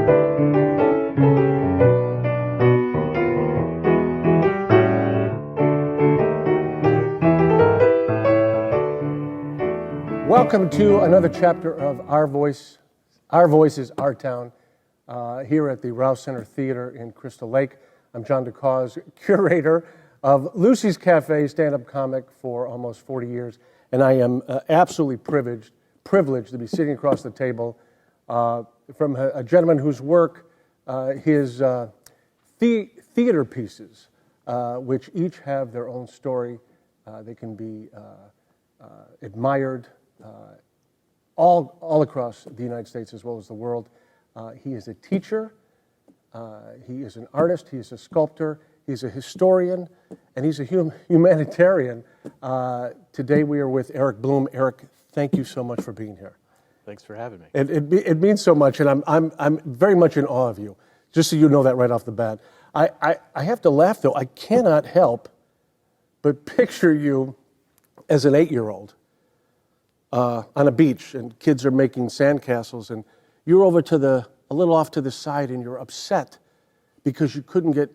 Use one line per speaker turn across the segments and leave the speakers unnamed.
Welcome to another chapter of Our Voice. Our Voice is Our Town, here at the Raue Center Theater in Crystal Lake. I'm John DaCosse, curator of Lucy's Cafe, stand-up comic for almost 40 years, and I am absolutely privileged to be sitting across the table from a gentleman whose work, his theater pieces, which each have their own story. They can be admired all across the United States as well as the world. He is a teacher, he is an artist, he is a sculptor, he's a historian, and he's a humanitarian. Today we are with Erik Blome. Erik, thank you so much for being here.
Thanks for having me.
It means so much, and I'm very much in awe of you, just so you know that right off the bat. I have to laugh, though. I cannot help but picture you as an 8-year-old. On a beach, and kids are making sandcastles, and you're over a little off to the side, and you're upset because you couldn't get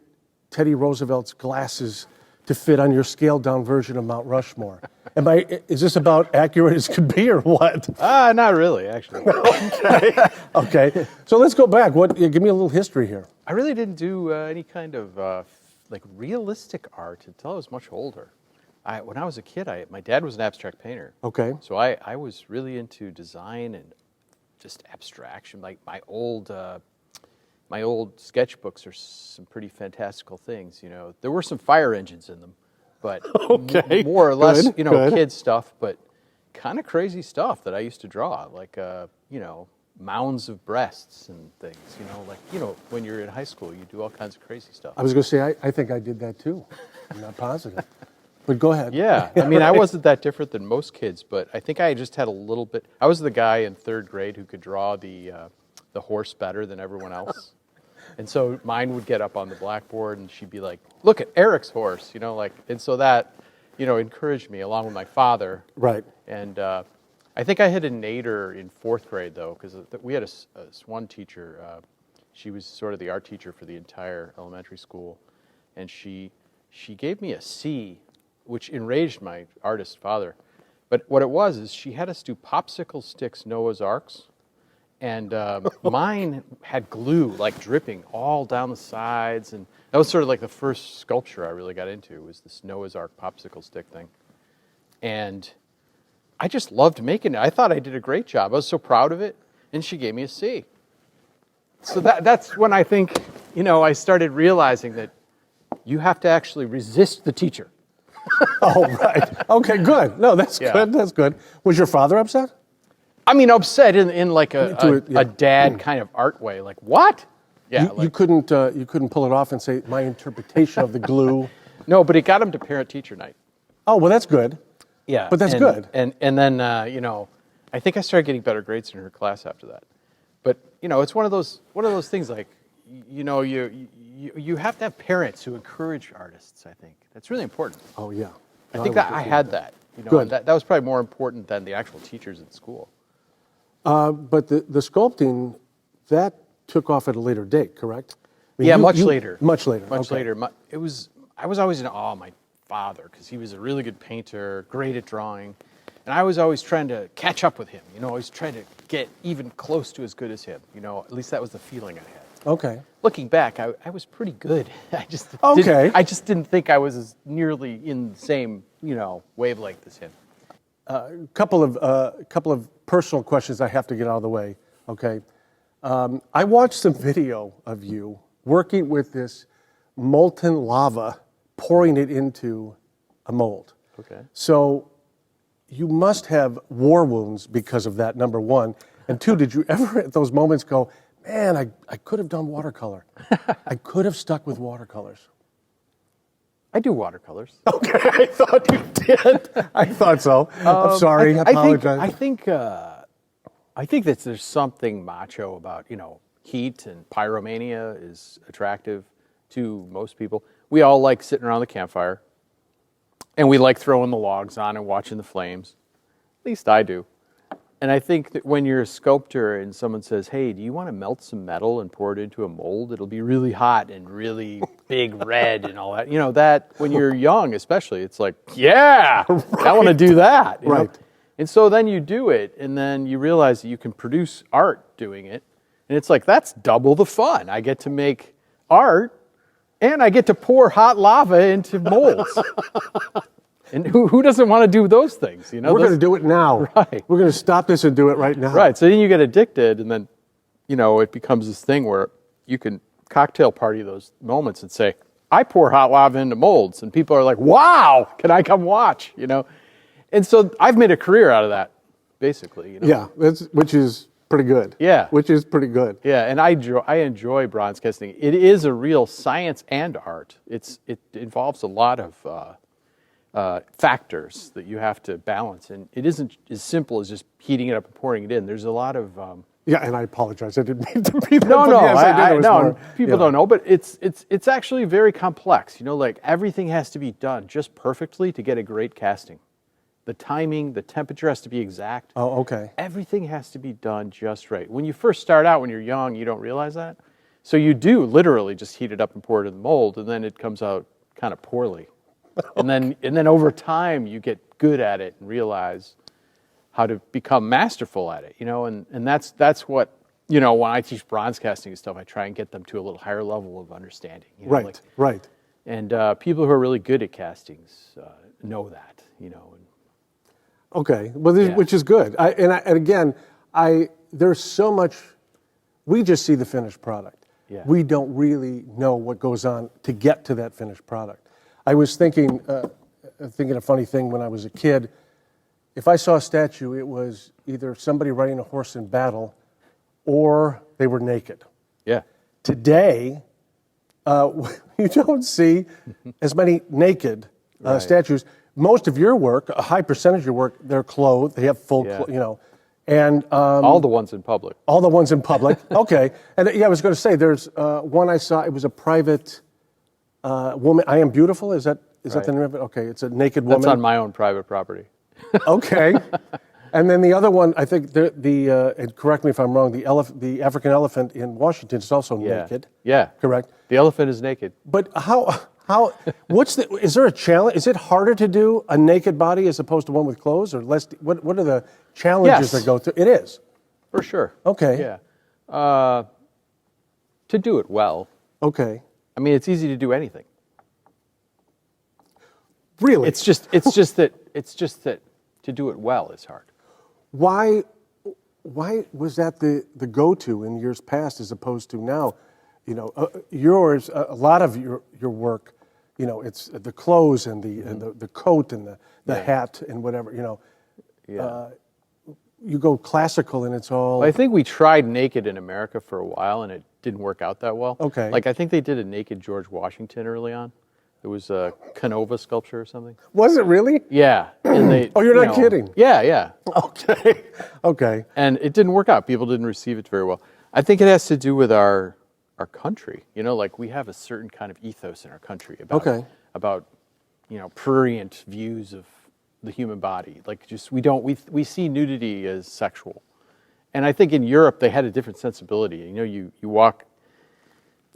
Teddy Roosevelt's glasses to fit on your scaled-down version of Mount Rushmore. Is this about accurate as could be, or what?
Not really, actually.
Okay. So let's go back. Give me a little history here.
I really didn't do any kind of like realistic art until I was much older. When I was a kid, my dad was an abstract painter.
Okay.
So I was really into design and just abstraction. Like my old sketchbooks are some pretty fantastical things. You know, there were some fire engines in them, but more or less, good. Kid stuff, but kind of crazy stuff that I used to draw, like mounds of breasts and things. When you're in high school, you do all kinds of crazy stuff.
I was going to say, I think I did that too. I'm not positive. But go ahead.
Yeah, I mean, I wasn't that different than most kids, but I think I just had a little bit. I was the guy in 3rd grade who could draw the horse better than everyone else, and so mine would get up on the blackboard, and she'd be like, "Look at Erik's horse," and so that, encouraged me along with my father.
Right.
And I think I hit a nadir in 4th grade though, because we had one teacher. She was sort of the art teacher for the entire elementary school, and she gave me a C, which enraged my artist father. But what it was is she had us do popsicle sticks Noah's Arks, and mine had glue like dripping all down the sides, and that was sort of like the first sculpture I really got into, was this Noah's Ark popsicle stick thing. And I just loved making it. I thought I did a great job. I was so proud of it, and she gave me a C. So that's when I think, I started realizing that you have to actually resist the teacher.
Oh, right. Okay, good. No, that's good. That's good. Was your father upset?
I mean, upset in like a dad kind of art way. Like, what? Yeah.
You couldn't pull it off and say, my interpretation of the glue.
No, but it got him to parent-teacher night.
Oh, well, that's good.
Yeah.
But that's good.
And then, I think I started getting better grades in her class after that. But, it's one of those things like, you have to have parents who encourage artists, I think. That's really important.
Oh, yeah.
I think that I had that.
Good.
That was probably more important than the actual teachers in school.
But the sculpting, that took off at a later date, correct? I mean,
much later.
Much later.
Much later. I was always in awe of my father, because he was a really good painter, great at drawing. And I was always trying to catch up with him, always trying to get even close to as good as him. At least that was the feeling I had.
Okay.
Looking back, I was pretty good. I just didn't think I was as nearly in the same, wavelength as him.
Couple of personal questions I have to get out of the way. Okay. I watched some video of you working with this molten lava, pouring it into a mold.
Okay.
So you must have war wounds because of that, number one. And two, did you ever at those moments go, man, I could have done watercolor. I could have stuck with watercolors.
I do watercolors.
Okay, I thought you did. I thought so. I'm sorry. I apologize.
I think that there's something macho about, heat, and pyromania is attractive to most people. We all like sitting around the campfire, and we like throwing the logs on and watching the flames. At least I do. And I think that when you're a sculptor and someone says, hey, do you want to melt some metal and pour it into a mold? It'll be really hot and really big red and all that. You know, that when you're young especially, it's like, yeah, right. I want to do that. You know? And so then you do it, and then you realize that you can produce art doing it. And it's like, that's double the fun. I get to make art, and I get to pour hot lava into molds. And who doesn't want to do those things? You know,
we're going to do it now.
Right.
We're going to stop this and do it right now.
Right. So then you get addicted, and then, you know, it becomes this thing where you can cocktail party those moments and say, I pour hot lava into molds, and people are like, wow, can I come watch? You know, and so I've made a career out of that, basically. You know?
Yeah, which is pretty good.
Yeah.
Which is pretty good.
Yeah, and I enjoy bronze casting. It is a real science and art. It involves a lot of factors that you have to balance, and it isn't as simple as just heating it up and pouring it in. There's a lot of
yeah, and I apologize. I didn't mean to be that.
No,
yes, I did.
no. People don't know, but it's actually very complex. You know, like everything has to be done just perfectly to get a great casting. The timing, the temperature has to be exact.
Oh, okay.
Everything has to be done just right. When you first start out, when you're young, you don't realize that. So you do literally just heat it up and pour it in the mold, and then it comes out kind of poorly. And then over time you get good at it and realize how to become masterful at it, you know, and that's what, you know, when I teach bronze casting and stuff, I try and get them to a little higher level of understanding. You know,
right.
And people who are really good at castings know that, you know.
Okay, well, which is good. And again, there's so much. We just see the finished product.
Yeah.
We don't really know what goes on to get to that finished product. I was thinking a funny thing when I was a kid. If I saw a statue, it was either somebody riding a horse in battle, or they were naked.
Yeah.
Today, you don't see as many naked statues. Most of your work, a high percentage of your work, they're clothed. They have full, you know, and
all the ones in public.
All the ones in public. Okay, and yeah, I was going to say there's one I saw. It was a private woman. I Am Beautiful. Is that the name of it? Okay, it's a naked woman.
That's on my own private property.
Okay, and then the other one, I think and correct me if I'm wrong. The African elephant in Washington is also naked.
Yeah.
Correct.
The elephant is naked.
But how? Is there a challenge? Is it harder to do a naked body as opposed to one with clothes, or less? What are the challenges that go through? It is.
For sure.
Okay.
Yeah. To do it well.
Okay.
I mean, it's easy to do anything.
Really?
It's just that to do it well is hard.
Why was that the go-to in years past as opposed to now? You know, yours, a lot of your work, you know, it's the clothes and the coat and the hat and whatever, you know.
Yeah.
You go classical and it's all...
Well, I think we tried naked in America for a while and it didn't work out that well.
Okay.
Like I think they did a naked George Washington early on. It was a Canova sculpture or something.
Was it really?
Yeah. And they,
oh, you're not kidding?
Yeah.
Okay. Okay.
And it didn't work out. People didn't receive it very well. I think it has to do with our country. You know, like we have a certain kind of ethos in our country about you know, prurient views of the human body. Like just we see nudity as sexual. And I think in Europe they had a different sensibility. You know, you walk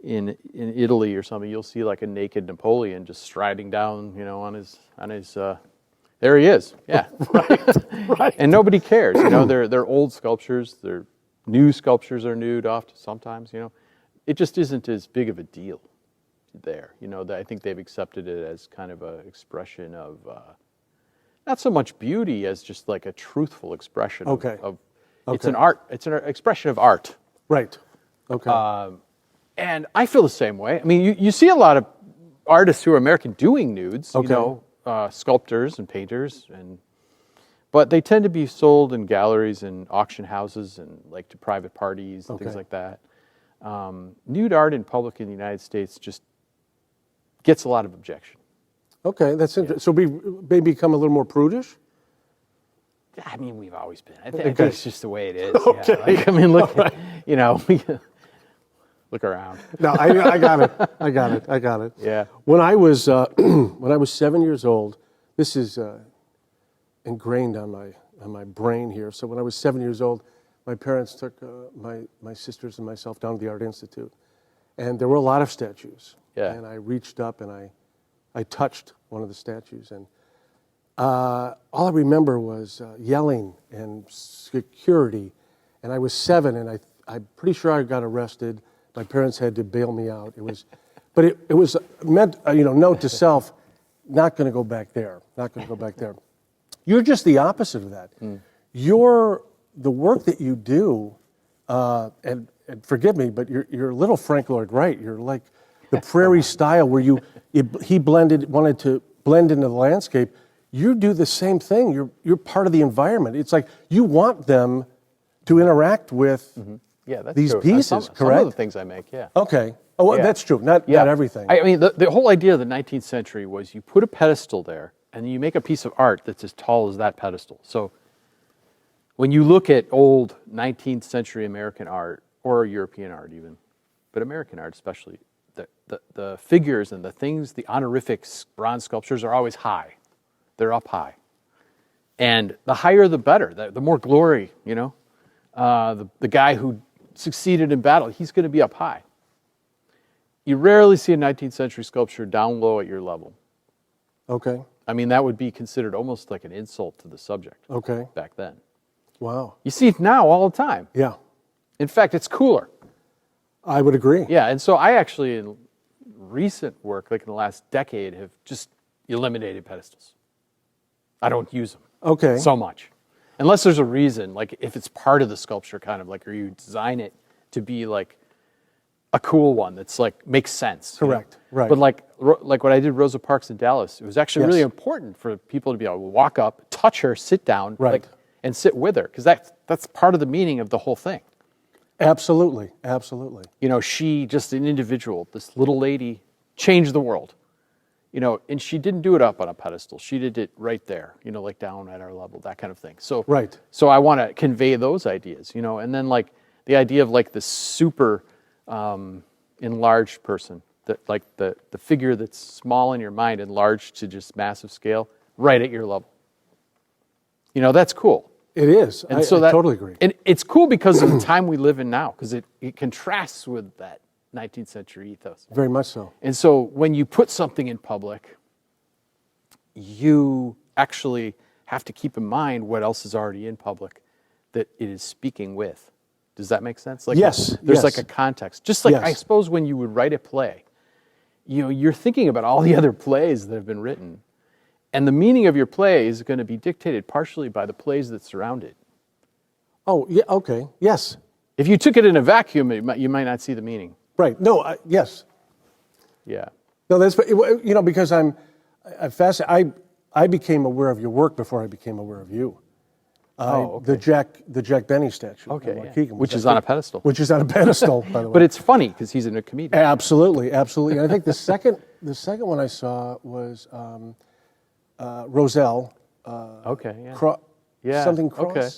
in Italy or something, you'll see like a naked Napoleon just striding down, you know, on his there he is. Yeah.
Right.
And nobody cares. You know, they're old sculptures, their new sculptures are nude often sometimes, you know. It just isn't as big of a deal there. You know, I think they've accepted it as kind of an expression of not so much beauty as just like a truthful expression of it's an art. It's an expression of art.
Right. Okay.
And I feel the same way. I mean, you see a lot of artists who are American doing nudes, you know, sculptors and painters, but they tend to be sold in galleries and auction houses and like to private parties and things like that. Nude art in public in the United States just gets a lot of objection.
Okay, that's interesting. So we may become a little more prudish?
I mean, we've always been. I think it's just the way it is.
Okay.
Yeah. Like, I mean, look, you know, look around.
No, I got it. I got it.
Yeah.
When I was 7 years old, this is ingrained on my brain here. So when I was 7 years old, my parents took my sisters and myself down to the Art Institute. And there were a lot of statues.
Yeah.
And I reached up and I touched one of the statues. And all I remember was yelling and security. And I was 7, and I'm pretty sure I got arrested. My parents had to bail me out. But it was meant, note to self, not going to go back there. Not going to go back there. You're just the opposite of that. The work that you do, and forgive me, but you're a little Frank Lloyd Wright. You're like the prairie style where he wanted to blend into the landscape. You do the same thing. You're part of the environment. It's like you want them to interact with these
true.
pieces, correct?
Some of the things I make, yeah.
Okay. Oh, well,
Yeah.
that's true. Not everything.
I mean, the whole idea of the 19th century was you put a pedestal there, and you make a piece of art that's as tall as that pedestal. So when you look at old 19th century American art, or European art even, but American art especially, the figures and the things, the honorific bronze sculptures are always high. They're up high. And the higher the better, the more glory, The guy who succeeded in battle, he's going to be up high. You rarely see a 19th century sculpture down low at your level.
Okay.
I mean, that would be considered almost like an insult to the subject back then.
Wow.
You see it now all the time.
Yeah.
In fact, it's cooler.
I would agree.
Yeah, and so I actually, in recent work, like in the last decade, have just eliminated pedestals. I don't use them so much. Unless there's a reason, like if it's part of the sculpture, kind of like, or you design it to be like a cool one that's like, makes sense.
Correct, right.
But like what I did Rosa Parks in Dallas, it was actually really important for people to be able to walk up, touch her, sit down, and sit with her, because that's part of the meaning of the whole thing.
Absolutely, absolutely.
She, just an individual, this little lady, changed the world. And she didn't do it up on a pedestal. She did it right there, like down at our level, that kind of thing. So, So I want to convey those ideas, and then like the idea of like the super enlarged person, that like the figure that's small in your mind enlarged to just massive scale, right at your level. That's cool.
It is.
And
I totally agree.
And it's cool because of the time we live in now, because it contrasts with that 19th century ethos.
Very much so.
And so when you put something in public, you actually have to keep in mind what else is already in public that it is speaking with. Does that make sense? Like
yes.
There's like a context. Just like I suppose when you would write a play, you're thinking about all the other plays that have been written. And the meaning of your play is going to be dictated partially by the plays that surround it.
Oh, yeah, okay. Yes.
If you took it in a vacuum, you might not see the meaning.
Right. No, yes.
Yeah.
No, that's, because I'm fascinated. I became aware of your work before I became aware of you. The Jack Benny statue.
Okay. Yeah. Which is on a pedestal.
Which is on a pedestal, by the way.
But it's funny because he's a comedian.
Absolutely, absolutely. And I think the second one I saw was Roselle. Something cross.
Okay.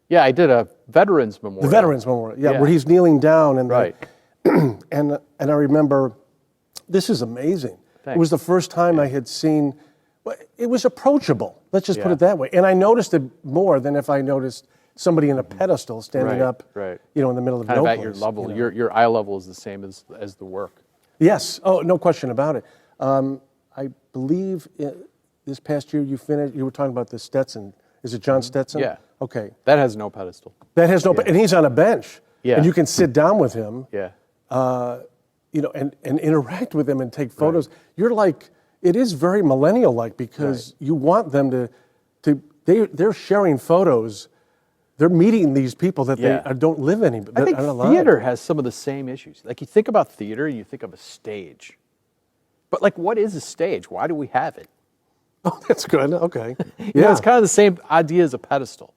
Yeah, I did a Veterans Memorial.
The Veterans Memorial, where he's kneeling down. And and I remember, this is amazing.
Thanks.
It was the first time I had seen, it was approachable. Let's just put it that way. And I noticed it more than if I noticed somebody in a pedestal standing up, in the middle of
kind
no
of at
place.
your level. Your eye level is the same as the work.
Yes. Oh, no question about it. I believe this past year you were talking about the Stetson. Is it John Stetson?
Yeah.
Okay.
That has no pedestal.
That has no, and he's on a bench. Yeah. And you can sit down with him.
Yeah.
And interact with him and take photos. You're like, it is very millennial-like because you want them they're sharing photos. They're meeting these people that they don't live anymore.
I think theater has some of the same issues. Like you think about theater, you think of a stage. But like, what is a stage? Why do we have it?
Oh, that's good. Okay.
It's kind of the same idea as a pedestal.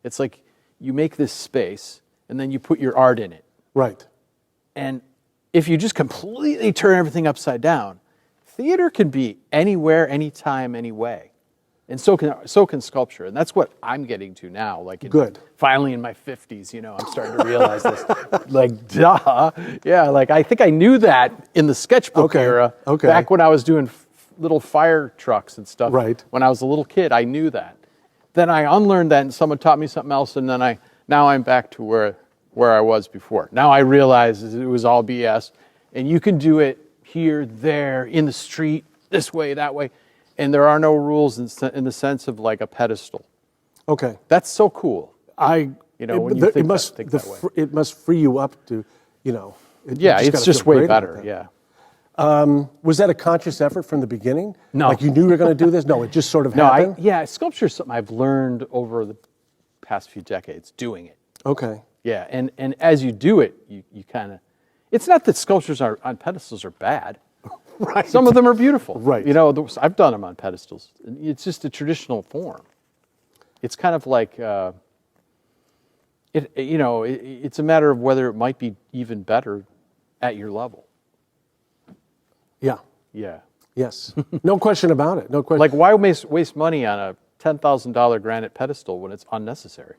It's like you make this space and then you put your art in it.
Right.
And if you just completely turn everything upside down, theater can be anywhere, anytime, any way. And so can sculpture. And that's what I'm getting to now. Like finally in my 50s, I'm starting to realize this. Like, duh. Yeah, like I think I knew that in the sketchbook era. Okay. Back when I was doing little fire trucks and stuff.
Right.
When I was a little kid, I knew that then I unlearned that and someone taught me something else, and then now I'm back to where I was before. Now I realize it was all BS, and you can do it here, there, in the street, this way, that way, and there are no rules in the sense of like a pedestal.
Okay.
That's so cool. When you think that way.
It must free you up to,
It's just way better. Yeah.
Was that a conscious effort from the beginning?
No.
Like you knew you were going to do this? No, it just sort of happened?
Sculpture is something I've learned over the past few decades doing it.
Okay.
Yeah, and as you do it, you kind of, it's not that sculptures on pedestals are bad.
Right.
Some of them are beautiful.
Right.
I've done them on pedestals. It's just a traditional form. It's kind of like, it's a matter of whether it might be even better at your level.
Yeah.
Yeah.
Yes. No question about it. No question.
Like, why waste money on a $10,000 granite pedestal when it's unnecessary?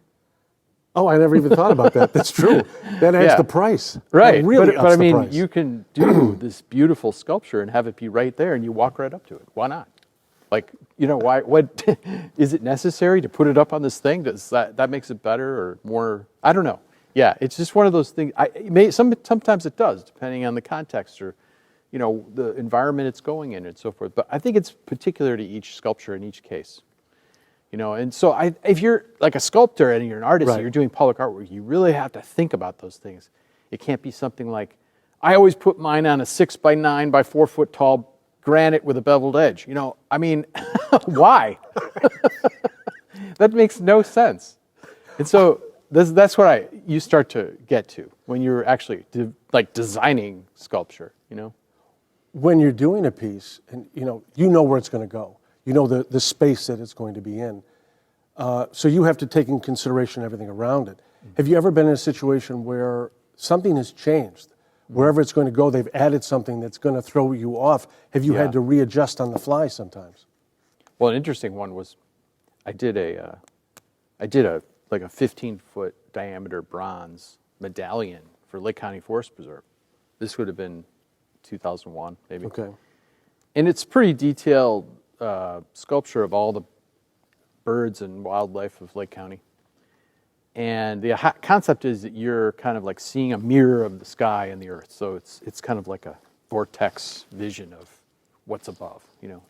Oh, I never even thought about that. That's true. That adds the price.
Right.
That really
but I mean,
price.
you can do this beautiful sculpture and have it be right there, and you walk right up to it. Why not? Like, why? What is it necessary to put it up on this thing? Does that makes it better or more? I don't know. Yeah, it's just one of those things. Sometimes it does, depending on the context or, the environment it's going in and so forth. But I think it's particular to each sculpture in each case. And so if you're like a sculptor and you're an artist and you're doing public artwork, you really have to think about those things. It can't be something like, I always put mine on a 6x9 by 4 foot tall granite with a beveled edge. I mean, why? That makes no sense. And so that's what you start to get to when you're actually designing sculpture,
When you're doing a piece and you know where it's going to go. You know the space that it's going to be in. So you have to take in consideration everything around it. Have you ever been in a situation where something has changed? Wherever it's going to go, they've added something that's going to throw you off. Have you had to readjust on the fly sometimes?
Well, an interesting one was I did a 15-foot diameter bronze medallion for Lake County Forest Preserve. This would have been 2001, maybe.
Okay.
And it's pretty detailed sculpture of all the birds and wildlife of Lake County. And the concept is that you're kind of like seeing a mirror of the sky and the earth. So it's kind of like a vortex vision of what's above,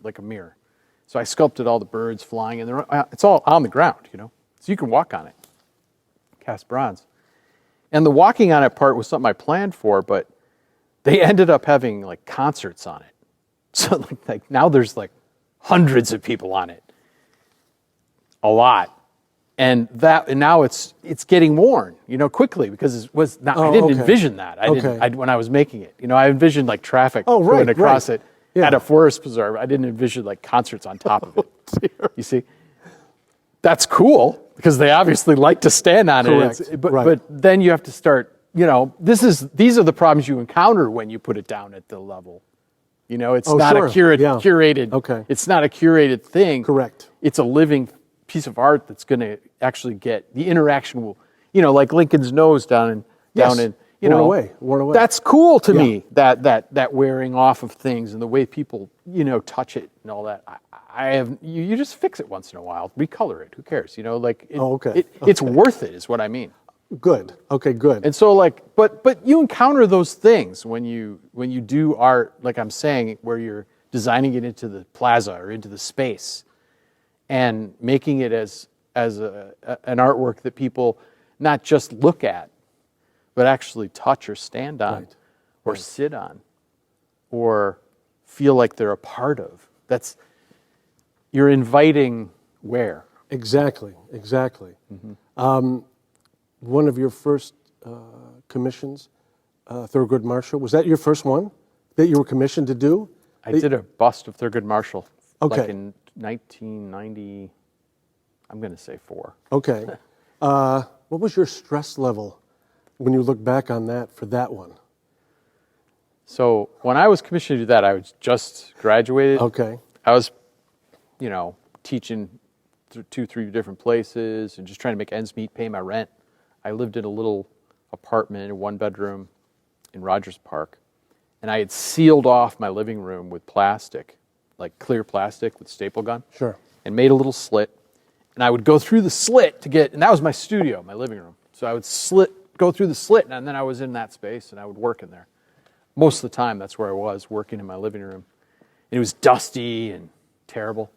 like a mirror. So I sculpted all the birds flying, and it's all on the ground, so you can walk on it, cast bronze. And the walking on it part was something I planned for, but they ended up having like concerts on it. So like now there's like hundreds of people on it, a lot, and now it's getting worn, quickly because it was not. I didn't envision that. When I was making it, I envisioned like traffic going across it at a forest preserve. I didn't envision like concerts on top of it. You see, that's cool because they obviously like to stand on it. But then you have to start. These are the problems you encounter when you put it down at the level. It's not a curated.
Okay.
It's not a curated thing.
Correct.
It's a living piece of art that's going to actually get the interaction. Will, like Lincoln's nose down in. Worn away.
That's
cool to me. That wearing off of things and the way people touch it and all that. You just fix it once in a while, recolor it. Who cares? It's worth it. Is what I mean.
Good. Okay, good.
And so but you encounter those things when you do art, like I'm saying, where you're designing it into the plaza or into the space and making it as an artwork that people not just look at, but actually touch or stand on or sit on or feel like they're a part of. You're inviting where?
Exactly. Mm-hmm. One of your first commissions, Thurgood Marshall, was that your first one that you were commissioned to do?
I did a bust of Thurgood Marshall like in 1990, I'm going to say 4.
Okay. What was your stress level when you look back on that for that one?
So when I was commissioned to do that, I was just graduated.
Okay.
I was, teaching 2-3 different places and just trying to make ends meet, pay my rent. I lived in a little apartment, a 1-bedroom in Rogers Park, and I had sealed off my living room with plastic, like clear plastic with staple gun.
Sure.
And made a little slit And I would go through the slit to get, and that was my studio, my living room. So I would go through the slit, and then I was in that space, and I would work in there. Most of the time, that's where I was, working in my living room. And it was dusty and terrible.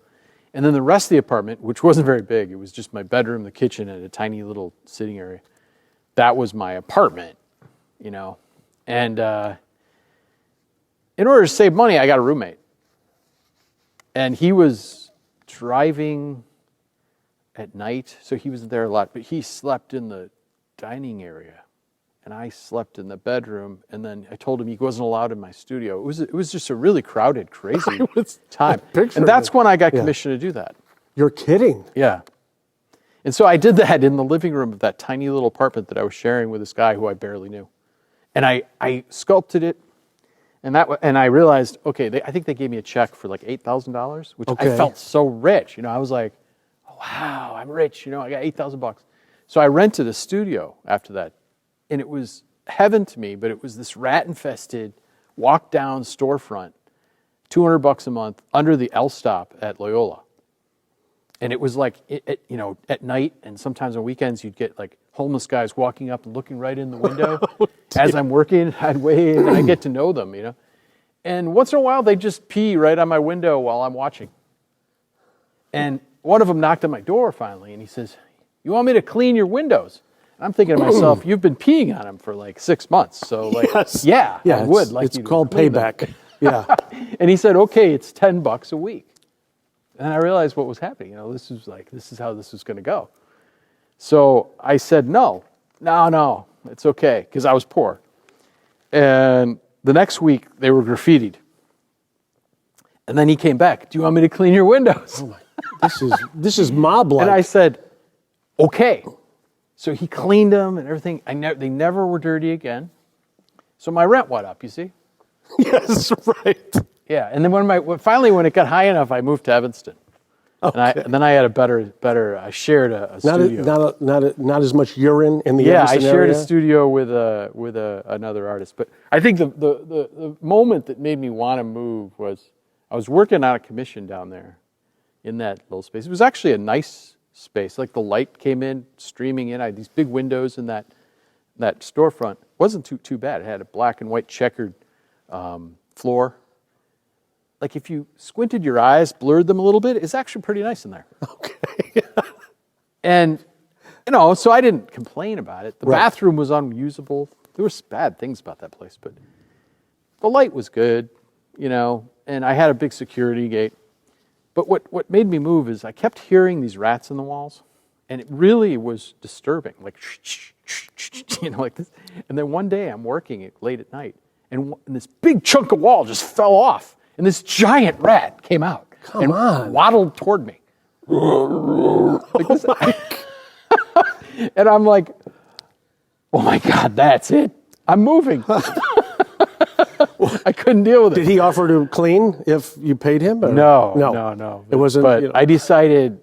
And then the rest of the apartment, which wasn't very big, it was just my bedroom, the kitchen, and a tiny little sitting area. That was my apartment, you know. And in order to save money, I got a roommate. And he was driving at night, so he wasn't there a lot, but he slept in the dining area. And I slept in the bedroom, and then I told him he wasn't allowed in my studio. It was just a really crowded, crazy time. And that's when I got commissioned to do that.
You're kidding.
Yeah. And so I did that in the living room of that tiny little apartment that I was sharing with this guy who I barely knew. And I sculpted it, and I realized, okay, I think they gave me a check for like $8,000, which I felt so rich. You know, I was like, oh, wow, I'm rich. You know, I got $8,000. So I rented a studio after that. And it was heaven to me, but it was this rat-infested, walk-down storefront, $200 a month, under the L stop at Loyola. And it was like, you know, at night and sometimes on weekends, you'd get like homeless guys walking up and looking right in the window. As I'm working, I'd wave and I get to know them, you know. And once in a while, they'd just pee right on my window while I'm watching. And one of them knocked on my door finally, and he says, "You want me to clean your windows?" I'm thinking to myself, you've been peeing on them for like 6 months. So like, yeah, I would like
it's
you to
called
clean
payback.
them.
Yeah.
And he said, okay, it's $10 a week. And I realized what was happening. You know, this is how this was going to go. So I said, no, it's okay, because I was poor. And the next week they were graffitied. And then he came back, "Do you want me to clean your windows?"
Oh my, this is mob-like.
And I said, okay. So he cleaned them and everything. They never were dirty again. So my rent went up, you see?
Yes, right.
Yeah, and then finally when it got high enough, I moved to Evanston. Okay. And then I had a better. I shared a studio.
Not as much urine in the
Evanston
area?
I shared a studio with another artist. But I think the moment that made me want to move was I was working on a commission down there in that little space. It was actually a nice space. Like the light came in, streaming in. I had these big windows in that storefront. It wasn't too bad. It had a black and white checkered floor. Like if you squinted your eyes, blurred them a little bit, it's actually pretty nice in there.
Okay.
And, you know, so I didn't complain about it. The bathroom was unusable. There was bad things about that place, but the light was good, you know, and I had a big security gate. But what made me move is I kept hearing these rats in the walls, and it really was disturbing, like, you know, like this. And then one day I'm working late at night, and this big chunk of wall just fell off, and this giant rat came out and waddled toward me. Like this. And I'm like, oh my God, that's it. I'm moving. I couldn't deal with it.
Did he offer to clean if you paid him? Or?
No.
It wasn't.
But
you know.
I decided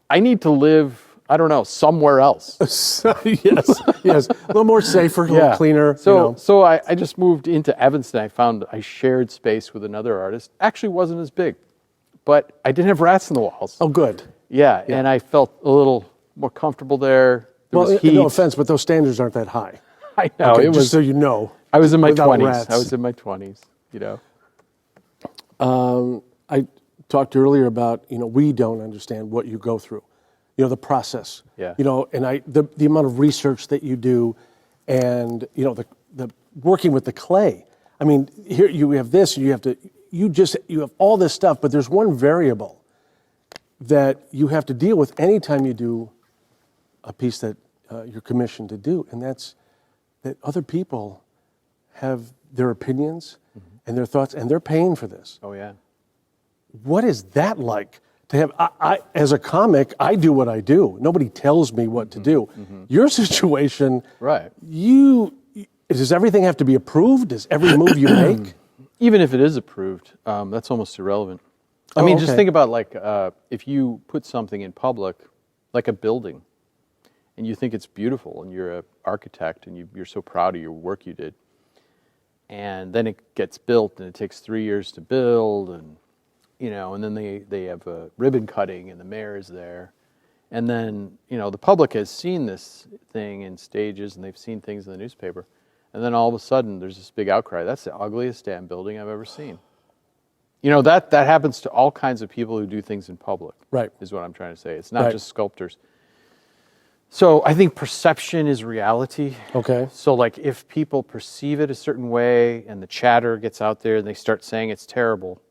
I need to live, I don't know, somewhere else.
yes. A little more safer, a little cleaner.
So I just moved into Evanston. I shared space with another artist. Actually wasn't as big, but I didn't have rats in the walls.
Oh, good.
Yeah, and I felt a little more comfortable there. There was heat.
No offense, but those standards aren't that high.
I know.
Okay,
it was,
just so you know.
I was in my
without
20s.
rats.
I was in my 20s, you know.
I talked earlier about, you know, we don't understand what you go through, you know, the process.
Yeah.
You know, and the amount of research that you do, and you know the working with the clay. I mean, here you have this, and you have all this stuff, but there's one variable that you have to deal with anytime you do a piece that you're commissioned to do, and that's that other people have their opinions and their thoughts, and they're paying for this.
Oh, yeah.
What is that like to have? I as a comic, I do what I do. Nobody tells me what to do. Your situation,
right?
Does everything have to be approved? Does every move you make?
Even if it is approved, that's almost irrelevant. I mean, just think about like if you put something in public, like a building, and you think it's beautiful, and you're an architect, and you're so proud of your work you did, and then it gets built, and it takes 3 years to build, and you know, and then they have a ribbon cutting, and the mayor is there, And then, the public has seen this thing in stages and they've seen things in the newspaper. And then all of a sudden there's this big outcry. That's the ugliest damn building I've ever seen. That happens to all kinds of people who do things in public.
Right.
Is what I'm trying to say. It's not just sculptors. So I think perception is reality.
Okay.
So like if people perceive it a certain way and the chatter gets out there and they start saying it's terrible,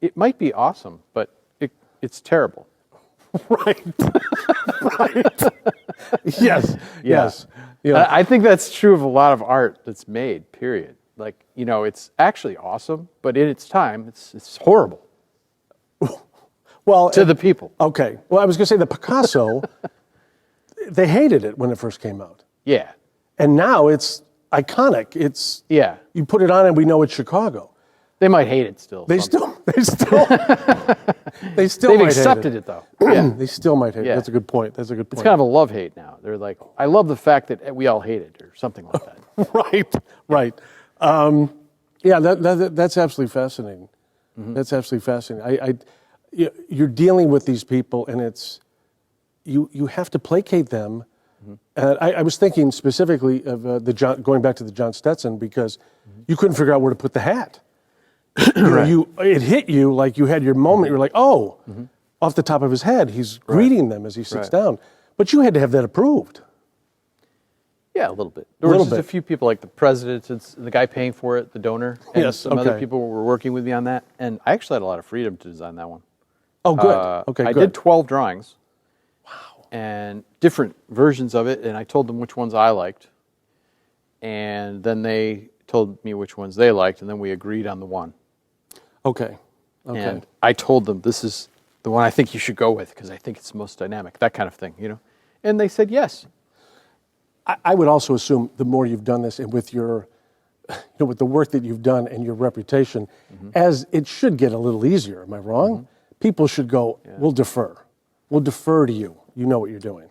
it might be awesome, but it's terrible.
Right. Right. Yes. Yes.
Yeah. I think that's true of a lot of art that's made, period. Like, it's actually awesome, but in its time, it's horrible.
Well,
to the people.
Okay. Well, I was going to say the Picasso, they hated it when it first came out.
Yeah.
And now it's iconic.
Yeah.
You put it on and we know it's Chicago.
They might hate it still.
They've
accepted it though. Yeah.
They still might hate it.
Yeah.
That's a good point. That's a good
It's
point.
kind of a love-hate now. They're like, I love the fact that we all hate it or something like that.
Right. Right. Yeah, that's absolutely fascinating. Mm-hmm. That's absolutely fascinating. You're dealing with these people, and it's you have to placate them. Mm-hmm. I was thinking specifically of going back to the John Stetson because you couldn't figure out where to put the hat. It hit you like you had your moment.
Mm-hmm.
You're like, oh, off the top of his head, he's greeting them as he sits down. But you had to have that approved.
Yeah, a little bit. There were just a few people, like the president, the guy paying for it, the donor, and some other people were working with me on that. And I actually had a lot of freedom to design that one.
Oh, good. Okay,
I
good.
did 12 drawings. Wow. And different versions of it, and I told them which ones I liked. And then they told me which ones they liked, and then we agreed on the one.
Okay. Okay.
And I told them, this is the one I think you should go with, because I think it's most dynamic, that kind of thing, And they said yes.
I would also assume the more you've done this and with your, with the work that you've done and your reputation, as it should get a little easier. Am I wrong? People should go, we'll defer. We'll defer to you. You know what you're doing.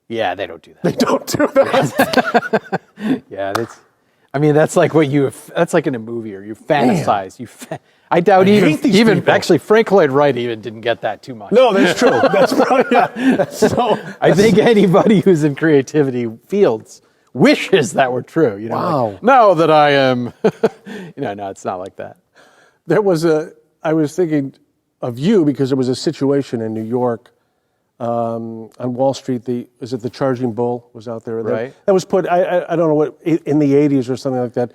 Yeah, they don't do that.
They don't do that.
Yeah, that's like that's like in a movie or you fantasize. I doubt even actually Frank Lloyd Wright even didn't get that too much.
No, that's true. That's probably, So
I think anybody who's in creativity fields wishes that were true.
Wow.
Like, now that I am, no, it's not like that.
I was thinking of you because there was a situation in New York on Wall Street. Was it the Charging Bull was out there?
Right.
That was put, I don't know what, in the 80s or something like that.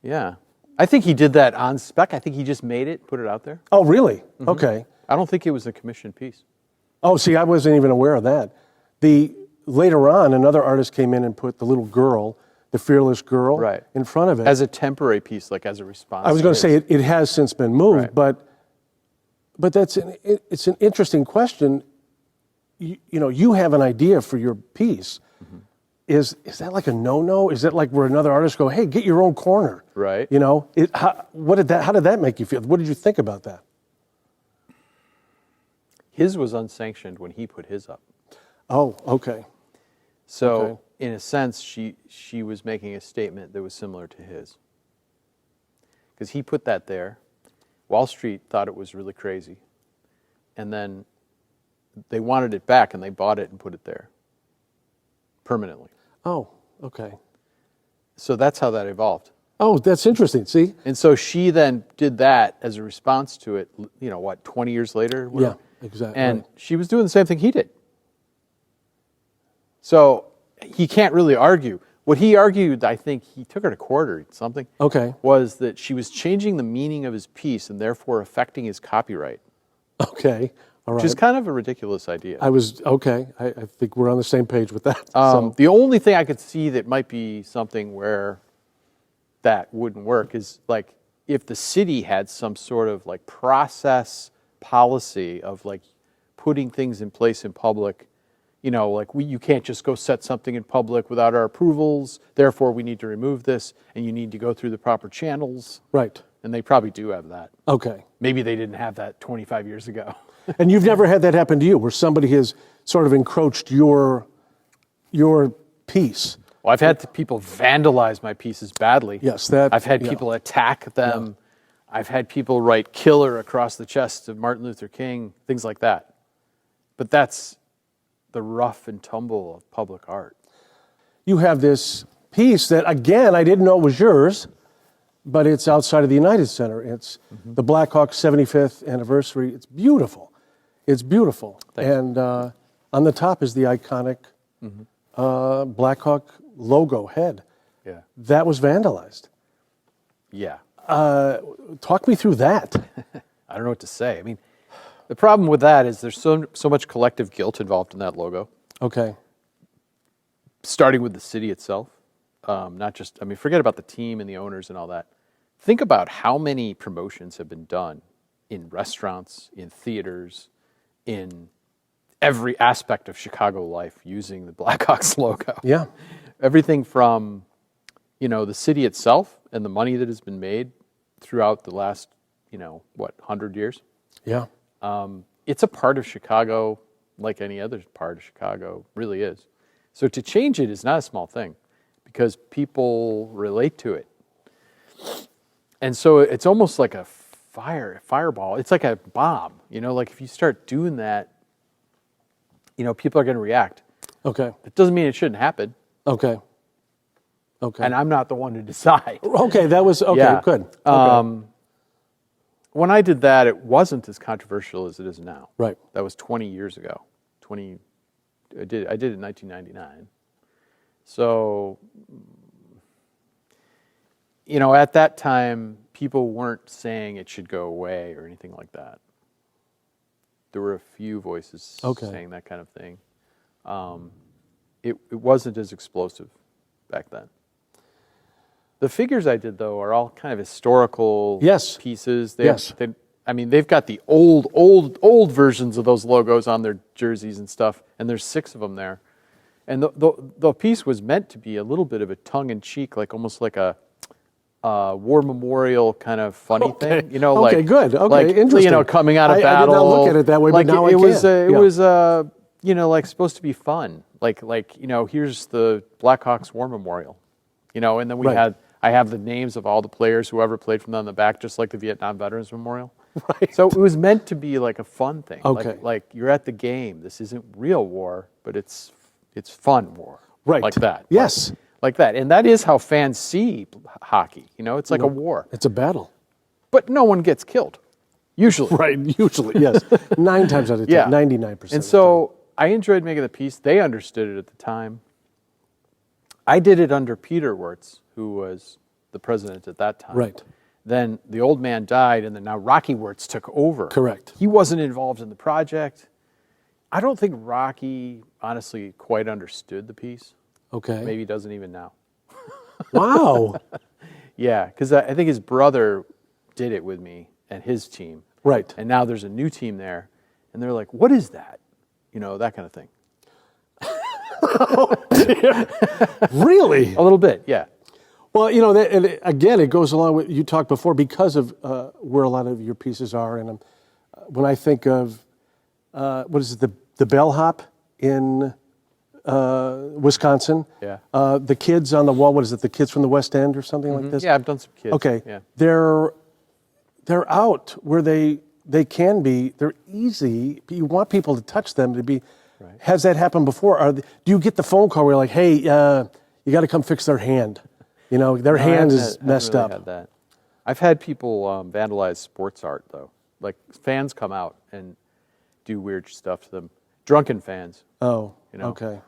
Yeah. I think he did that on spec. I think he just made it, put it out there.
Oh, really? Okay.
I don't think it was a commissioned piece.
Oh, see, I wasn't even aware of that. Later on, another artist came in and put the little girl, the fearless girl, in front of it.
As a temporary piece, like as a response.
I was going to say it has since been moved,
Right.
but it's an interesting question. You have an idea for your piece. Is that like a no-no? Is it like where another artist go, hey, get your own corner?
Right.
How did that make you feel? What did you think about that?
His was unsanctioned when he put his up.
Oh, okay.
So in a sense, she was making a statement that was similar to his. Because he put that there. Wall Street thought it was really crazy. And then they wanted it back and they bought it and put it there permanently.
Oh, okay.
So that's how that evolved.
Oh, that's interesting. See?
And so she then did that as a response to it, 20 years later?
Yeah, exactly.
And she was doing the same thing he did. So he can't really argue. What he argued, I think he took her to court or something, was that she was changing the meaning of his piece and therefore affecting his copyright.
Okay. All right.
Which is kind of a ridiculous idea.
I think we're on the same page with that.
The only thing I could see that might be something where that wouldn't work is like if the city had some sort of like process policy of like putting things in place in public, you can't just go set something in public without our approvals, therefore we need to remove this and you need to go through the proper channels.
Right.
And they probably do have that.
Okay.
Maybe they didn't have that 25 years ago.
And you've never had that happen to you, where somebody has sort of encroached your piece?
Well, I've had people vandalize my pieces badly.
Yes,
I've had people attack them. Yeah. I've had people write "killer" across the chest of Martin Luther King, things like that. But that's the rough and tumble of public art.
You have this piece that, again, I didn't know it was yours, but it's outside of the United Center. It's the Black Hawk 75th anniversary. It's beautiful. It's beautiful.
Thanks.
And on the top is the iconic Black Hawk logo head.
Yeah.
That was vandalized.
Yeah.
Talk me through that.
I don't know what to say. I mean, the problem with that is there's so much collective guilt involved in that logo,
Okay.
starting with the city itself. Not just, I mean, forget about the team and the owners and all that. Think about how many promotions have been done in restaurants, in theaters, in every aspect of Chicago life using the Blackhawks logo.
Yeah.
Everything from, the city itself and the money that has been made throughout the last, 100 years.
Yeah.
It's a part of Chicago like any other part of Chicago, really is. So to change it is not a small thing because people relate to it. And so it's almost like a fireball. It's like a bomb, like if you start doing that, people are going to react.
Okay.
It doesn't mean it shouldn't happen.
Okay. Okay.
And I'm not the one to decide.
Okay, that was, okay,
Yeah.
good. Okay.
When I did that, it wasn't as controversial as it is now.
Right.
That was 20 years ago. I did it in 1999. So, at that time, people weren't saying it should go away or anything like that. There were a few voices saying that kind of thing. It wasn't as explosive back then. The figures I did, though, are all kind of historical pieces. They've got the old versions of those logos on their jerseys and stuff, and there's 6 of them there. And the piece was meant to be a little bit of a tongue-in-cheek, like almost like a war memorial kind of funny thing.
Okay, good. Okay, interesting.
Coming out of battle.
I did not look at it that way, but now I can.
It was like supposed to be fun. Like here's the Blackhawks War Memorial. And then I have the names of all the players, whoever played from them on the back, just like the Vietnam Veterans Memorial.
Right.
So it was meant to be like a fun thing.
Okay.
Like you're at the game. This isn't real war, but it's fun war.
Right.
Like that.
Yes.
Like that. And that is how fans see hockey. It's like a war.
It's a battle.
But no one gets killed. Usually.
Right, usually, yes. 9 times out of 10,
Yeah.
99%.
And so I enjoyed making the piece. They understood it at the time. I did it under Peter Wirtz, who was the president at that time.
Right.
Then the old man died, and then now Rocky Wirtz took over.
Correct.
He wasn't involved in the project. I don't think Rocky, honestly, quite understood the piece.
Okay.
Maybe he doesn't even now.
Wow.
Yeah, because I think his brother did it with me and his team.
Right.
And now there's a new team there, and they're like, what is that? That kind of thing.
Really?
A little bit, yeah.
Well, and again, it goes along with, you talked before, because of where a lot of your pieces are. And when I think of, what is it, the bellhop in Wisconsin?
Yeah.
The kids on the wall, what is it, the kids from the West End or something like this?
Yeah, I've done some kids.
Okay.
Yeah.
They're out where they can be. They're easy. You want people to touch them to be. Right. Has that happened before? Do you get the phone call where you're like, hey, you got to come fix their hand? Their hand is messed up.
Had that. I've had people vandalize sports art, though. Like fans come out and do weird stuff to them. Drunken fans.
Oh, okay.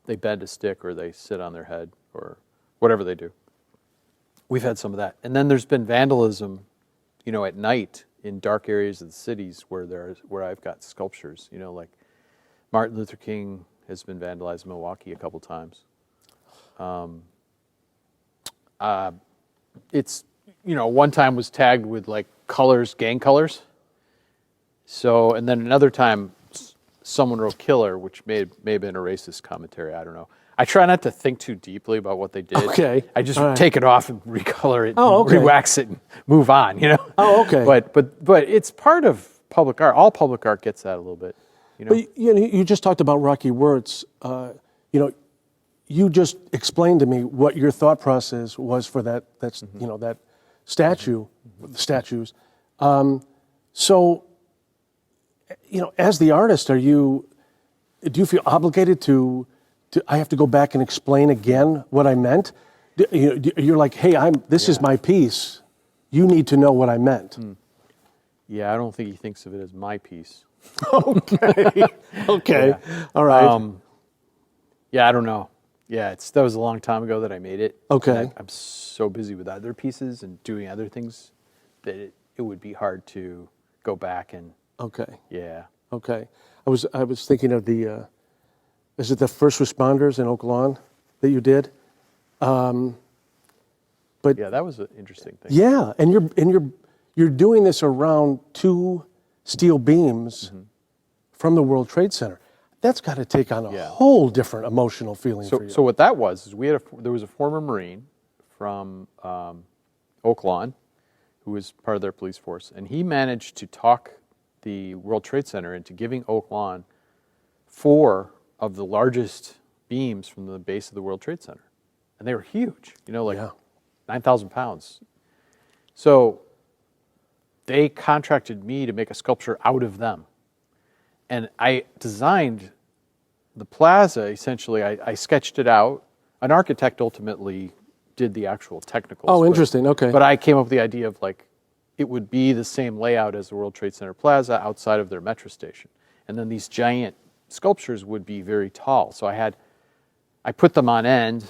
They bend a stick or they sit on their head or whatever they do. We've had some of that. And then there's been vandalism, at night in dark areas of the cities where I've got sculptures, like Martin Luther King has been vandalized in Milwaukee a couple times. It's, one time was tagged with like colors, gang colors. So, and then another time someone wrote killer, which may have been a racist commentary. I don't know. I try not to think too deeply about what they did.
Okay.
I just take it off and recolor it,
okay.
re-wax it, and move on,
Oh, okay.
But it's part of public art. All public art gets that a little bit,
But you just talked about Rocky Wirtz. You just explained to me what your thought process was for that statue, the statues. So as the artist, do you feel obligated to I have to go back and explain again what I meant? You're like, hey, this is my piece. You need to know what I meant.
Yeah, I don't think he thinks of it as my piece.
Okay. Okay.
Yeah.
All right.
Yeah, I don't know. Yeah, that was a long time ago that I made it.
Okay.
I'm so busy with other pieces and doing other things that it would be hard to go back and.
Okay.
Yeah.
Okay. I was thinking of is it the first responders in Oak Lawn that you did? But
Yeah, that was an interesting thing.
yeah, and you're doing this around 2 steel beams from the World Trade Center. That's got to take on a whole different emotional feeling for you.
So what that was is there was a former Marine from Oak Lawn who was part of their police force, and he managed to talk the World Trade Center into giving Oak Lawn 4 of the largest beams from the base of the World Trade Center, and they were huge. 9,000 pounds. So they contracted me to make a sculpture out of them. And I designed the plaza, essentially. I sketched it out. An architect ultimately did the actual technicals.
Oh, interesting. Okay.
But I came up with the idea of it would be the same layout as the World Trade Center Plaza outside of their metro station. And then these giant sculptures would be very tall. So I put them on end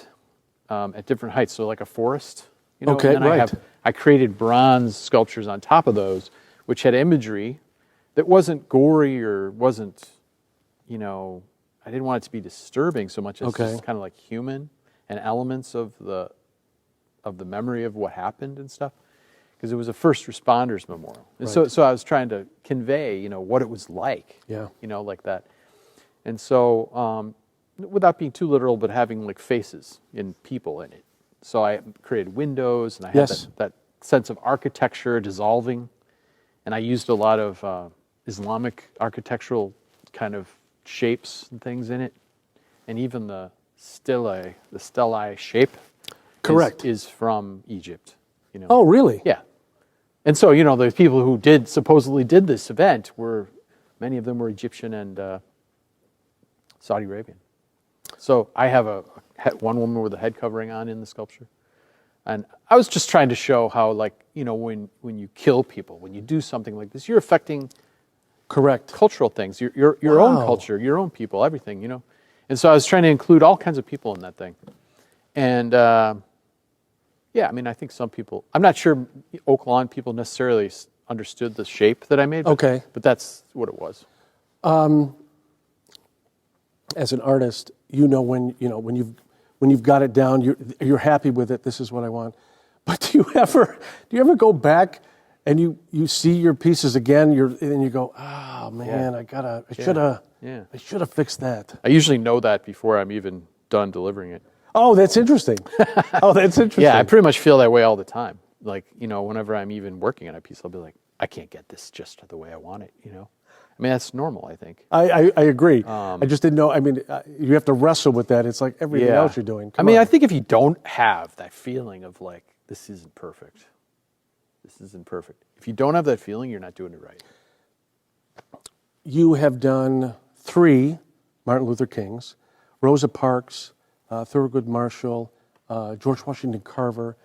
at different heights, so like a forest.
Okay,
and then
right.
I created bronze sculptures on top of those, which had imagery that wasn't gory or wasn't, I didn't want it to be disturbing so much as just kind of like human and elements of the memory of what happened and stuff, because it was a first responders memorial. And so I was trying to convey, what it was like, like that. And so, without being too literal, but having faces and people in it. So I created windows, and I had that sense of architecture dissolving, and I used a lot of Islamic architectural kind of shapes and things in it, and even the stellae shape is from Egypt.
Oh, really?
Yeah. And so, the people who supposedly did this event many of them were Egyptian and Saudi Arabian. So I have one woman with a head covering on in the sculpture. And I was just trying to show how, when you kill people, when you do something like this, you're affecting cultural things, your own culture, your own people, everything, And so I was trying to include all kinds of people in that thing. And, I think some people, I'm not sure Oak Lawn people necessarily understood the shape that I made, but that's what it was.
As an artist, when you've got it down, you're happy with it. This is what I want. But do you ever go back and you see your pieces again? And you go, oh man, I should have fixed that.
I usually know that before I'm even done delivering it.
Oh, that's interesting.
Yeah, I pretty much feel that way all the time. Whenever I'm even working on a piece, I'll be like, I can't get this just the way I want it. That's normal, I think.
I agree. I just didn't know. You have to wrestle with that. It's like everything else you're doing.
I think if you don't have that feeling of this isn't perfect. If you don't have that feeling, you're not doing it right.
You have done 3 Martin Luther Kings, Rosa Parks, Thurgood Marshall, George Washington Carver.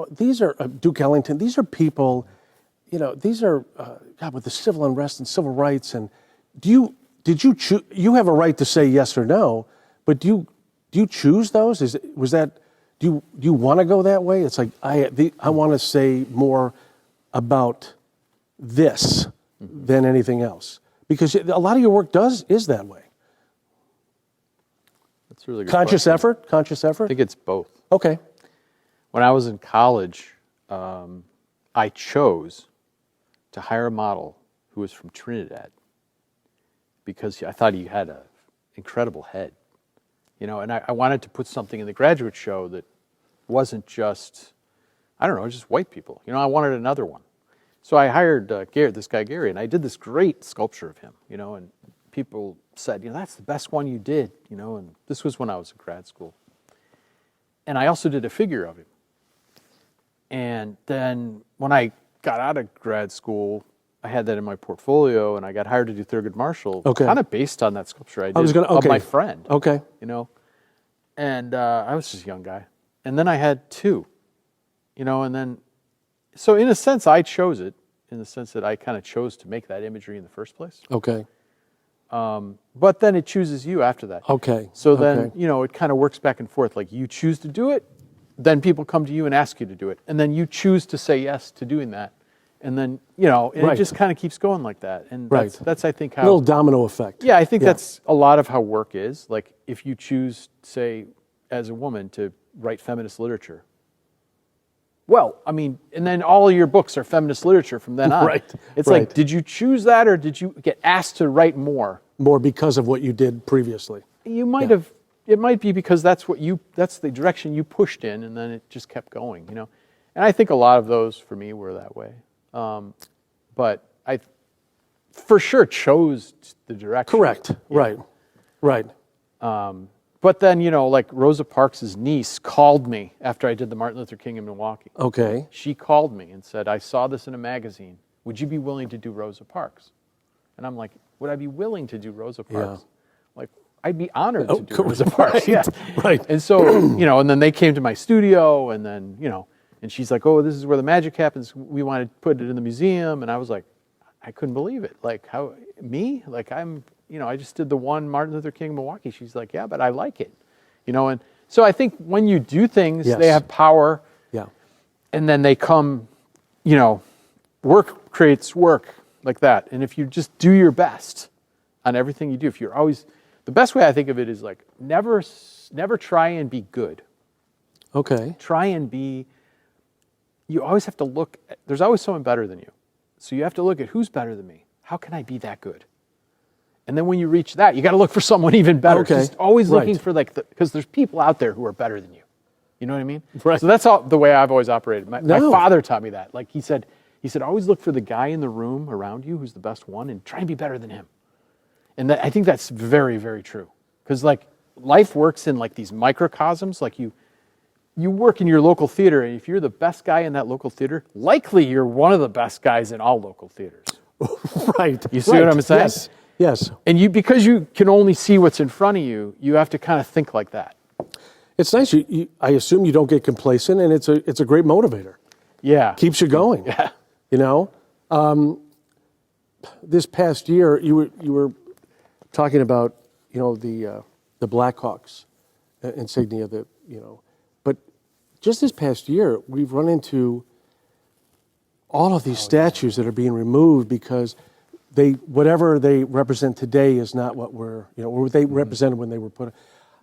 These are Duke Ellington. These are people. These are with the civil unrest and civil rights. And did you choose? You have a right to say yes or no, but do you choose those? Do you want to go that way? It's like I want to say more about this than anything else, because a lot of your work is that way.
That's a really good
Conscious
question.
effort. Conscious effort.
I think it's both.
Okay.
When I was in college, I chose to hire a model who was from Trinidad because I thought he had an incredible head, and I wanted to put something in the graduate show that wasn't just, just white people. I wanted another one. So I hired this guy Gary, and I did this great sculpture of him, and people said, that's the best one you did, and this was when I was in grad school. And I also did a figure of him. And then when I got out of grad school, I had that in my portfolio, and I got hired to do Thurgood Marshall,
Okay.
kind of based on that sculpture I did
was gonna-
of
okay.
my friend.
Okay.
You know, and I was just a young guy, and then I had two, you know, and then, so in a sense, I chose it, in the sense that I kind of chose to make that imagery in the first place.
Okay.
But then it chooses you after that.
Okay.
So then,
Okay.
you know, it kind of works back and forth. Like you choose to do it, then people come to you and ask you to do it. And then you choose to say yes to doing that. And then, you know, and
Right.
it just kind of keeps going like that. And
Right.
that's I think, how...
Little domino effect.
Yeah, I think that's a lot of how work is. Like if you choose, say, as a woman to write feminist literature, well, I mean, and then all of your books are feminist literature from then on.
Right,
It's
right.
like, did you choose that, or did you get asked to write more?
More because of what you did previously.
You might have, it might be because that's the direction you pushed in, and then it just kept going, you know? And I think a lot of those for me were that way. But I for sure chose the direction.
Correct. Right. Right.
But then, you know, like Rosa Parks' niece called me after I did the Martin Luther King in Milwaukee.
Okay.
She called me and said, I saw this in a magazine. Would you be willing to do Rosa Parks? And I'm like, would I be willing to do Rosa Parks? Like, I'd be honored to do Rosa Parks.
Right.
Yeah.
Right.
And so, you know, and then they came to my studio, and then, you know, and she's like, oh, this is where the magic happens. We want to put it in the museum. And I was like, I couldn't believe it. Like, how, me? Like, you know, I just did the one Martin Luther King in Milwaukee. She's like, yeah, but I like it. You know, and so I think when you do things,
Yes.
they have power.
Yeah.
And then they come, you know, work creates work, like that. And if you just do your best on everything you do, if you're always, the best way I think of it is like, never try and be good.
Okay.
Try and be, you always have to look, there's always someone better than you. So you have to look at who's better than me. How can I be that good? And then when you reach that, you got to look for someone even better.
Okay.
Just always looking
Right.
for because there's people out there who are better than you. You know what I mean?
Right.
So that's the way I've always operated. My
No.
father taught me that. Like he said, always look for the guy in the room around you who's the best one and try and be better than him. And I think that's very, very true. Because like life works in like these microcosms. Like you work in your local theater, and if you're the best guy in that local theater, likely you're one of the best guys in all local theaters.
Right.
You see what I'm saying?
Yes. Yes.
And because you can only see what's in front of you, you have to kind of think like that.
It's nice. I assume you don't get complacent, and it's a great motivator.
Yeah.
Keeps you going.
Yeah.
You know, this past year you were talking about, you know, the Blackhawks insignia, but just this past year we've run into all of these statues that are being removed because whatever they represent today is not what what they represented when they were put.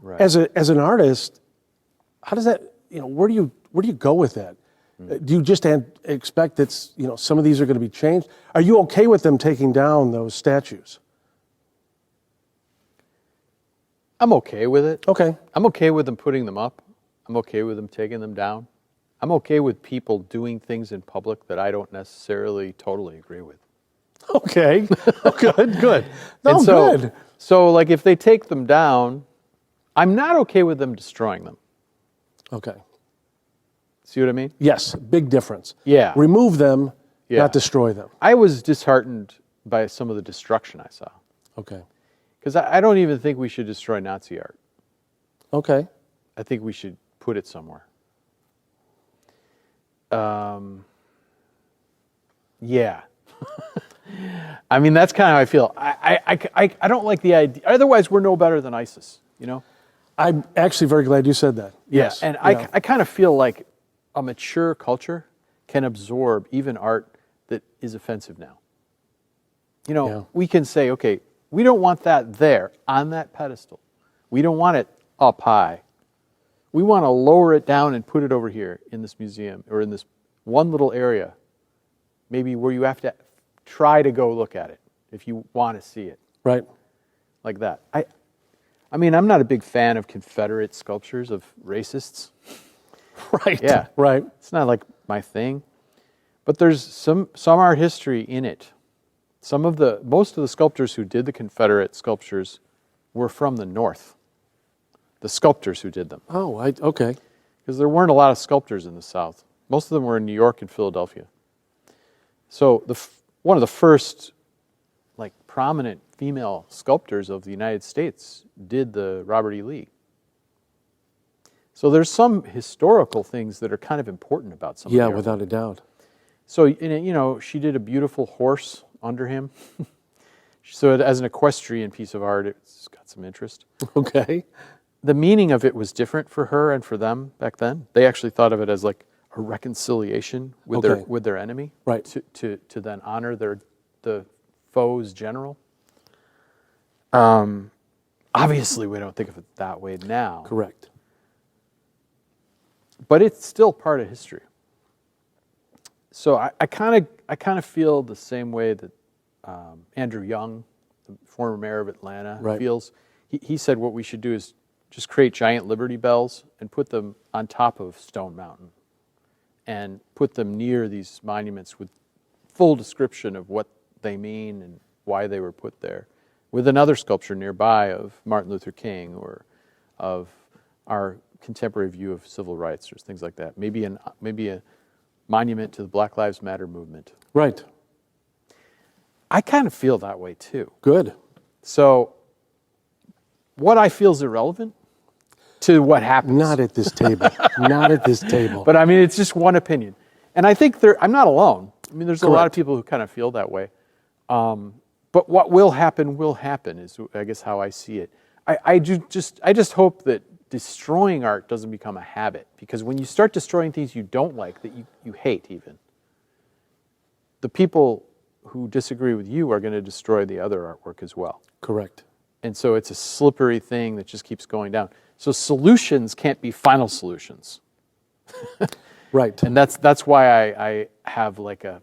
Right.
As an artist, how does that, where do you go with that? Do you just expect that some of these are going to be changed? Are you okay with them taking down those statues?
I'm okay with it.
Okay.
I'm okay with them putting them up. I'm okay with them taking them down. I'm okay with people doing things in public that I don't necessarily totally agree with.
Okay. Good. No,
And so,
good.
So like if they take them down, I'm not okay with them destroying them.
Okay.
See what I mean?
Yes, big difference.
Yeah.
Remove them,
Yeah.
not destroy them.
I was disheartened by some of the destruction I saw.
Okay.
Because I don't even think we should destroy Nazi art.
Okay.
I think we should put it somewhere. Yeah. I mean, that's kind of how I feel. I don't like the idea. Otherwise, we're no better than ISIS, you know?
I'm actually very glad you said that. Yes.
And
Yeah.
I kind of feel like a mature culture can absorb even art that is offensive now. You know,
Yeah.
we can say, okay, we don't want that there on that pedestal. We don't want it up high. We want to lower it down and put it over here in this museum or in this one little area, maybe where you have to try to go look at it if you want to see it,
Right.
like that. I mean, I'm not a big fan of Confederate sculptures of racists.
Right.
Yeah.
Right.
It's not like my thing. But there's some art history in it. Most of the sculptors who did the Confederate sculptures were from the North. The sculptors who did them.
Oh, okay.
Because there weren't a lot of sculptors in the South. Most of them were in New York and Philadelphia. So one of the first like prominent female sculptors of the United States did the Robert E. Lee. So there's some historical things that are kind of important about some of the
Yeah,
art.
without a doubt.
So, you know, she did a beautiful horse under him. So as an equestrian piece of art, it's got some interest.
Okay.
The meaning of it was different for her and for them back then. They actually thought of it as like a reconciliation with
Okay.
their enemy,
Right.
To then honor the foe's general. Obviously, we don't think of it that way now.
Correct.
But it's still part of history. So I kind of feel the same way that Andrew Young, the former mayor of Atlanta,
Right.
feels. He said what we should do is just create giant Liberty Bells and put them on top of Stone Mountain and put them near these monuments with full description of what they mean and why they were put there, with another sculpture nearby of Martin Luther King or of our contemporary view of civil rights or things like that. Maybe a monument to the Black Lives Matter movement.
Right.
I kind of feel that way too.
Good.
So what I feel is irrelevant to what happens.
Not at this table. Not at this table.
But I mean, it's just one opinion. And I think I'm not alone. I mean, there's a lot of
Correct.
people who kind of feel that way. But what will happen is, I guess, how I see it. I just hope that destroying art doesn't become a habit. Because when you start destroying things you don't like, that you hate even, the people who disagree with you are going to destroy the other artwork as well.
Correct.
And so it's a slippery thing that just keeps going down. So solutions can't be final solutions.
Right.
And that's why I have like a,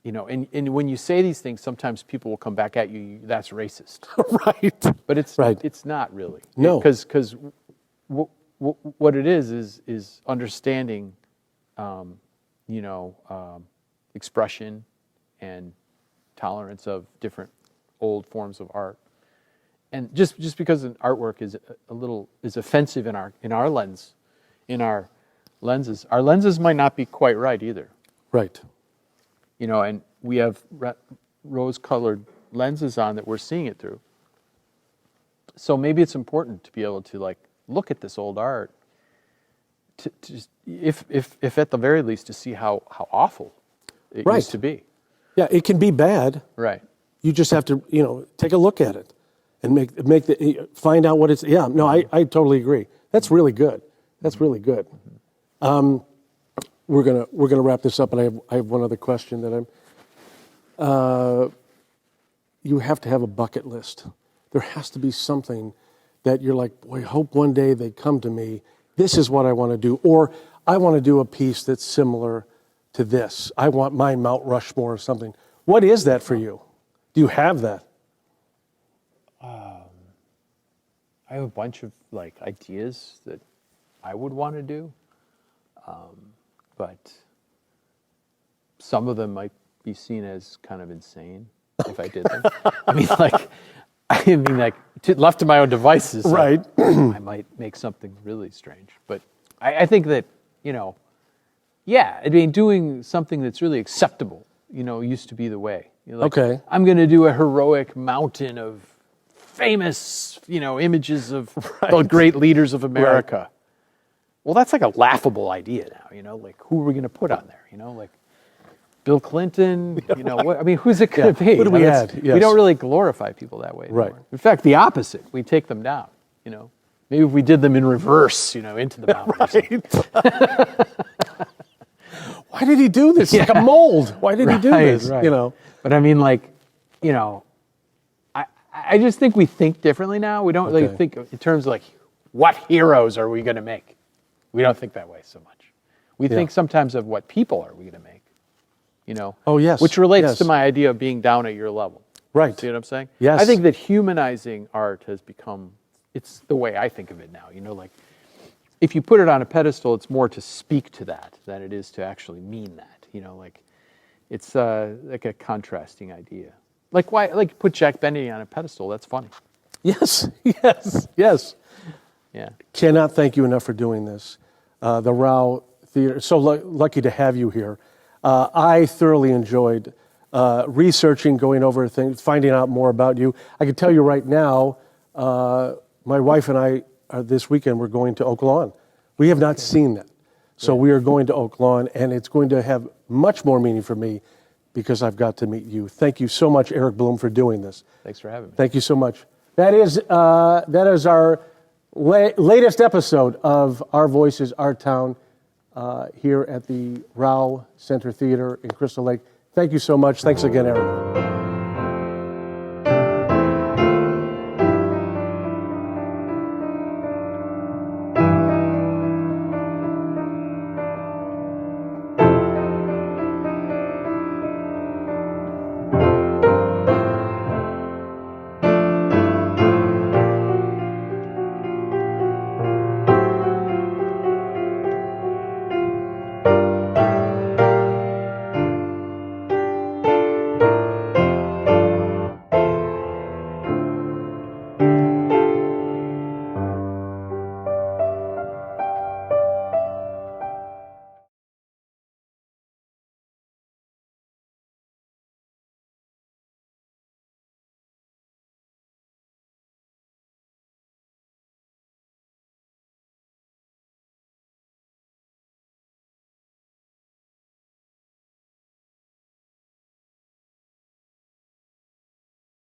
you know, and when you say these things, sometimes people will come back at you, that's racist.
Right.
But it's
Right.
it's not really.
No.
Because what it is understanding, expression and tolerance of different old forms of art. And just because an artwork is offensive in our lens, in our lenses might not be quite right either.
Right.
You know, and we have rose-colored lenses on that we're seeing it through. So maybe it's important to be able to like look at this old art, to if at the very least to see how awful it
Right.
used to be.
Yeah, it can be bad.
Right.
You just have to, take a look at it and find out what it's. Yeah, no, I totally agree. That's really good. That's really good. We're gonna wrap this up, and I have one other question that you have to have a bucket list. There has to be something that you're like, boy, I hope one day they come to me. This is what I want to do, or I want to do a piece that's similar to this. I want my Mount Rushmore or something. What is that for you? Do you have that?
I have a bunch of like ideas that I would want to do, but some of them might be seen as kind of insane if I did them. Left to my own devices,
Right.
I might make something really strange. But I think that doing something that's really acceptable, used to be the way.
Okay.
I'm going to do a heroic mountain of famous, images of the great leaders of America. Right. Well, that's like a laughable idea now, like who are we going to put on there, like Bill Clinton, who's it going to be?
Who do we add? Yes.
We don't really glorify people that way anymore.
Right.
In fact, the opposite, we take them down, Maybe if we did them in reverse, into the mountain.
Right. Why did he do this? It's like a mold. Why did he do this?
Right. But I just think we think differently now. We don't really think in terms of like, what heroes are we going to make? We don't think that way so much. We think sometimes of what people are we going to make,
Oh, yes.
Which relates
Yes.
to my idea of being down at your level.
Right.
See what I'm saying?
Yes.
I think that humanizing art has become, it's the way I think of it now. Like if you put it on a pedestal, it's more to speak to that than it is to actually mean that. Like it's like a contrasting idea. Like why? Like put Jack Benny on a pedestal. That's funny.
Yes. Yes. Yes.
Yeah.
Cannot thank you enough for doing this. The Raue Theater, so lucky to have you here. I thoroughly enjoyed researching, going over things, finding out more about you. I can tell you right now, my wife and I, this weekend, we're going to Oak Lawn. We have not seen that. So we are going to Oak Lawn, and it's going to have much more meaning for me because I've got to meet you. Thank you so much, Erik Blome, for doing this.
Thanks for having me.
Thank you so much. That is our latest episode of Our Voices, Our Town here at the Raue Center Theater in Crystal Lake. Thank you so much. Thanks again, Erik.